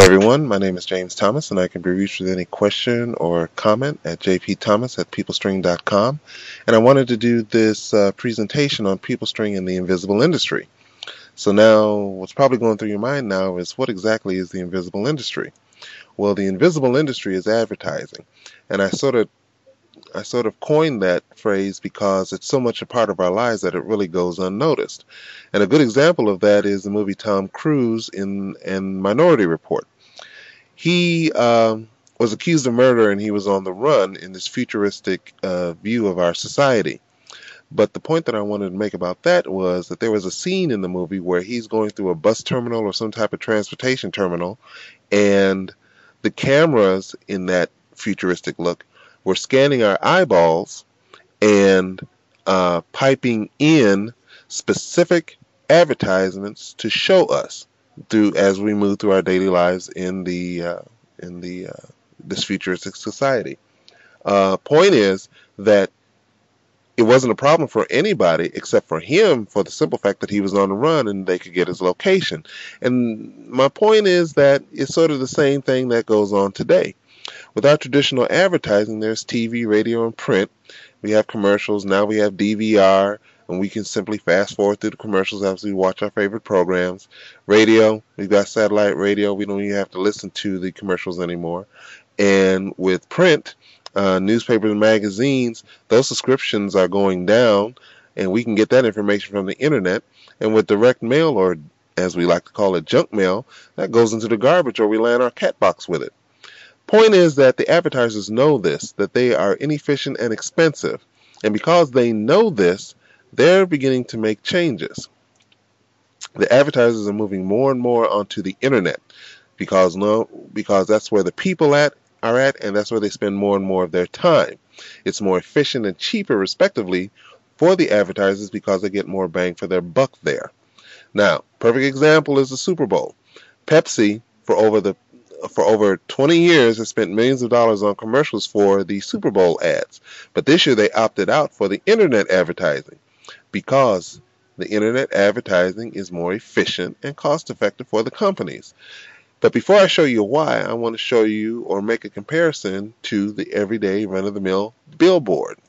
Everyone, my name is James Thomas, and I can be reached with any question or comment at jpthomas@peoplestring.com. And I wanted to do this presentation on PeopleString and the invisible industry. So now, what's probably going through your mind now is, what exactly is the invisible industry? Well, the invisible industry is advertising, and I sort of coined that phrase because it's so much a part of our lives that it really goes unnoticed. And a good example of that is the movie Tom Cruise in Minority Report. He was accused of murder, and he was on the run in this futuristic view of our society. But the point that I wanted to make about that was that there was a scene in the movie where he's going through a bus terminal or some type of transportation terminal, and the cameras in that futuristic look were scanning our eyeballs and piping in specific advertisements to show us through as we move through our daily lives in this futuristic society. Point is that it wasn't a problem for anybody except for him, for the simple fact that he was on the run and they could get his location. And my point is that it's sort of the same thing that goes on today. With our traditional advertising, there's TV, radio, and print. We have commercials. Now we have DVR, and we can simply fast forward through the commercials as we watch our favorite programs. Radio, we've got satellite radio. We don't even have to listen to the commercials anymore. And with print, newspapers and magazines, those subscriptions are going down, and we can get that information from the internet. And with direct mail, or as we like to call it, junk mail, that goes into the garbage, or we land our cat box with it. Point is that the advertisers know this, that they are inefficient and expensive. And because they know this, they're beginning to make changes. The advertisers are moving more and more onto the internet because that's where the people are at, and that's where they spend more and more of their time. It's more efficient and cheaper, respectively, for the advertisers because they get more bang for their buck there. Now, perfect example is the Super Bowl. Pepsi, for over 20 years, has spent millions of dollars on commercials for the Super Bowl ads. But this year they opted out for the internet advertising because the internet advertising is more efficient and cost effective for the companies. But before I show you why, I want to show you or make a comparison to the everyday run-of-the-mill billboard.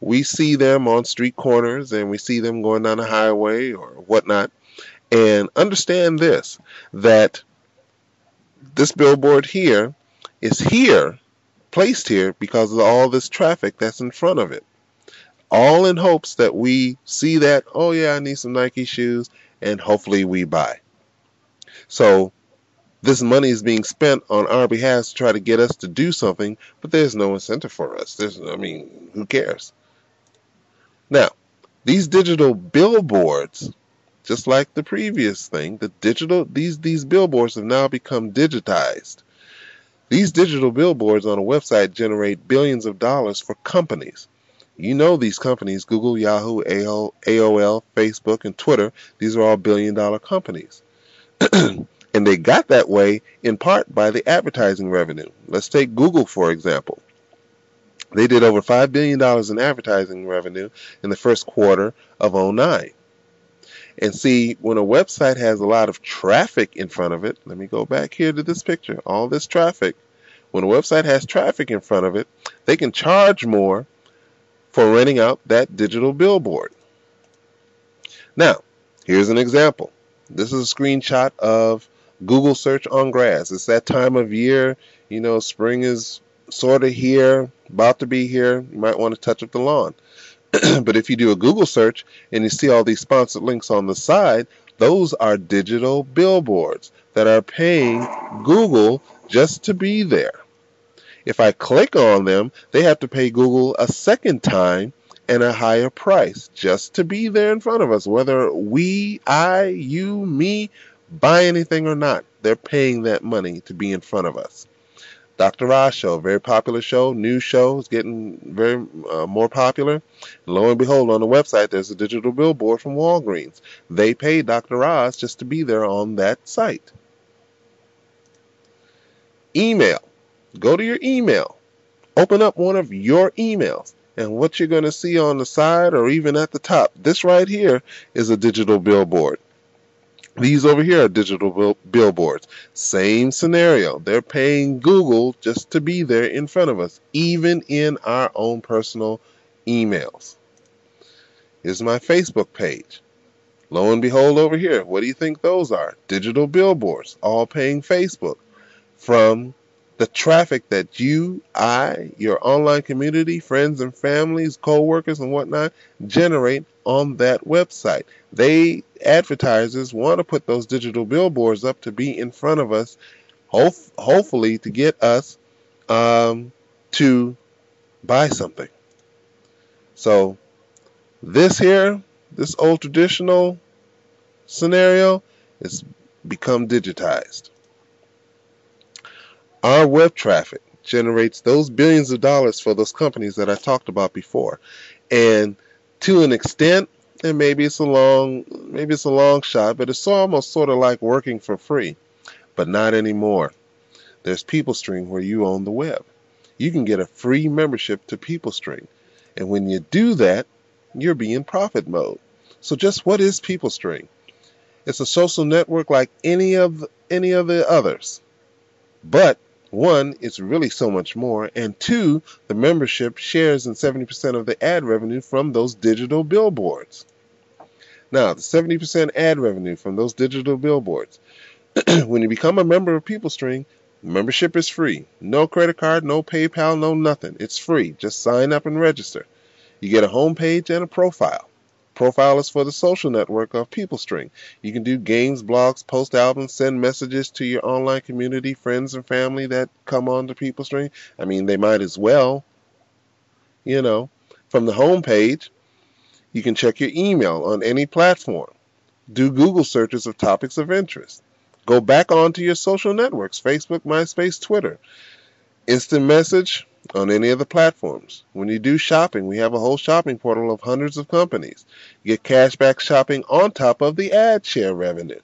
We see them on street corners, and we see them going down the highway or whatnot. And understand this, that this billboard here is placed here because of all this traffic that's in front of it. All in hopes that we see that, oh yeah, I need some Nike shoes, and hopefully we buy. So this money is being spent on our behalf to try to get us to do something, but there's no incentive for us. Who cares? Now, these digital billboards, just like the previous thing, these billboards have now become digitized. These digital billboards on a website generate billions of dollars for companies. You know these companies, Google, Yahoo, AOL, Facebook, and Twitter, these are all billion-dollar companies. And they got that way in part by the advertising revenue. Let's take Google, for example. They did over $5 billion in advertising revenue in the first quarter of 2009. And see, when a website has a lot of traffic in front of it, let me go back here to this picture, all this traffic. When a website has traffic in front of it, they can charge more for renting out that digital billboard. Now, here's an example. This is a screenshot of Google search on grass. It's that time of year, spring is sort of here, about to be here. You might want to touch up the lawn. But if you do a Google search and you see all these sponsored links on the side, those are digital billboards that are paying Google just to be there. If I click on them, they have to pay Google a second time and a higher price just to be there in front of us. Whether we, I, you, me, buy anything or not, they're paying that money to be in front of us. Dr. Oz show, very popular show, news show, is getting very more popular. And lo and behold, on the website, there's a digital billboard from Walgreens. They paid Dr. Oz just to be there on that site. Email. Go to your email. Open up one of your emails. And what you're going to see on the side or even at the top, this right here is a digital billboard. These over here are digital billboards. Same scenario. They're paying Google just to be there in front of us, even in our own personal emails. Here's my Facebook page. Lo and behold, over here, what do you think those are? Digital billboards, all paying Facebook from the traffic that you, I, your online community, friends and families, co-workers and whatnot generate on that website. Advertisers want to put those digital billboards up to be in front of us, hopefully to get us to buy something. So this old traditional scenario is become digitized. Our web traffic generates those billions of dollars for those companies that I talked about before. And to an extent, and maybe it's a long shot, but it's almost sort of like working for free. But not anymore. There's PeopleString where you own the web. You can get a free membership to PeopleString. And when you do that, you're being profit mode. So just what is PeopleString? It's a social network like any of the others. But one, it's really so much more, and two, the membership shares in 70% of the ad revenue from those digital billboards. Now, the 70% ad revenue from those digital billboards, when you become a member of PeopleString, membership is free. No credit card, no PayPal, no nothing. It's free. Just sign up and register. You get a home page and a profile. Profile is for the social network of PeopleString. You can do games, blogs, post albums, send messages to your online community, friends and family that come on to PeopleString. I mean, they might as well. From the home page, you can check your email on any platform. Do Google searches of topics of interest. Go back onto your social networks, Facebook, MySpace, Twitter. Instant message on any of the platforms. When you do shopping, we have a whole shopping portal of hundreds of companies. You get cashback shopping on top of the ad share revenue.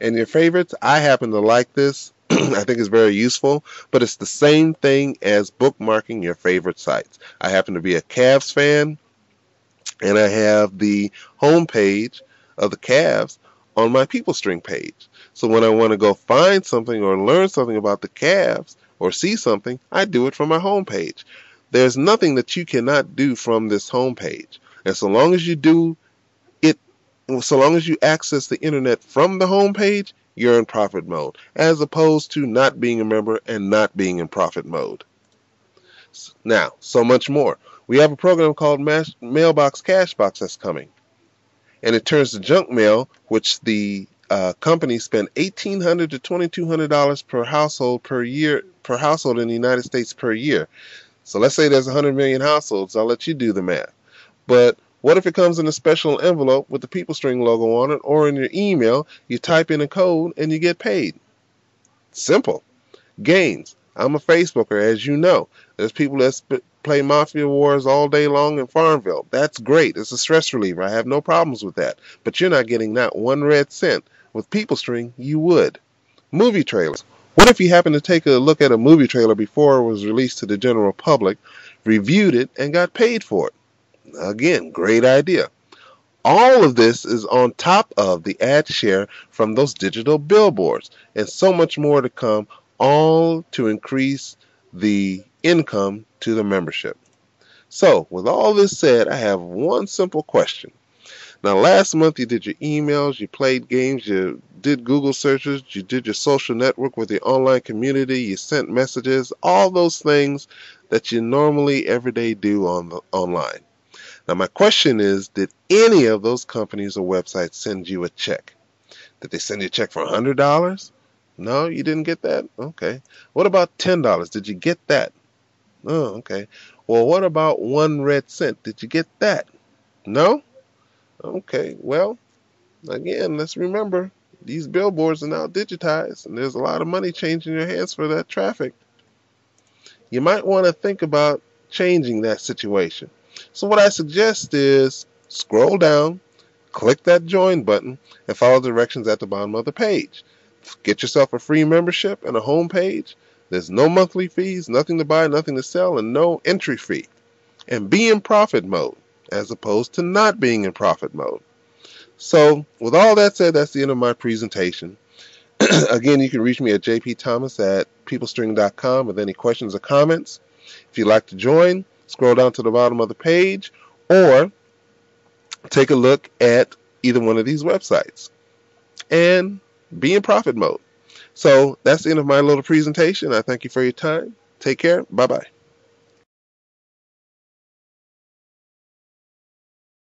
And your favorites, I happen to like this. I think it's very useful, but it's the same thing as bookmarking your favorite sites. I happen to be a Cavs fan, and I have the home page of the Cavs on my PeopleString page. So when I want to go find something or learn something about the Cavs, or see something, I do it from my homepage. There's nothing that you cannot do from this homepage. And so long as you do it, so long as you access the internet from the homepage, you're in profit mode, as opposed to not being a member and not being in profit mode. Now, so much more. We have a program called Mailbox Cashbox that's coming. And it turns the junk mail, which the companies spend $1,800 to $2,200 per household in the United States per year. So let's say there's 100 million households. I'll let you do the math. But what if it comes in a special envelope with the PeopleString logo on it, or in your email, you type in a code and you get paid? Simple. Games. I'm a Facebooker, as you know. There's people that play Mafia Wars all day long in Farmville. That's great. It's a stress reliever. I have no problems with that. But you're not getting not one red cent. With PeopleString, you would. Movie trailers. What if you happen to take a look at a movie trailer before it was released to the general public, reviewed it, and got paid for it? Again, great idea. All of this is on top of the ad share from those digital billboards, and so much more to come, all to increase the income to the membership. So, with all this said, I have one simple question. Now, last month you did your emails, you played games, you did Google searches, you did your social network with your online community, you sent messages, all those things that you normally every day do online. Now, my question is, did any of those companies or websites send you a check? Did they send you a check for $100? No, you didn't get that? Okay. What about $10? Did you get that? Oh, okay. Well, what about 1 red cent? Did you get that? No? Okay, well, again, let's remember, these billboards are now digitized, and there's a lot of money changing your hands for that traffic. You might want to think about changing that situation. So what I suggest is scroll down, click that join button, and follow the directions at the bottom of the page. Get yourself a free membership and a home page. There's no monthly fees, nothing to buy, nothing to sell, and no entry fee. And be in profit mode, as opposed to not being in profit mode. So with all that said, that's the end of my presentation. Again, you can reach me at jpthomas@peoplestring.com with any questions or comments. If you'd like to join, scroll down to the bottom of the page or take a look at either one of these websites and be in profit mode. So that's the end of my little presentation. I thank you for your time. Take care. Bye-bye.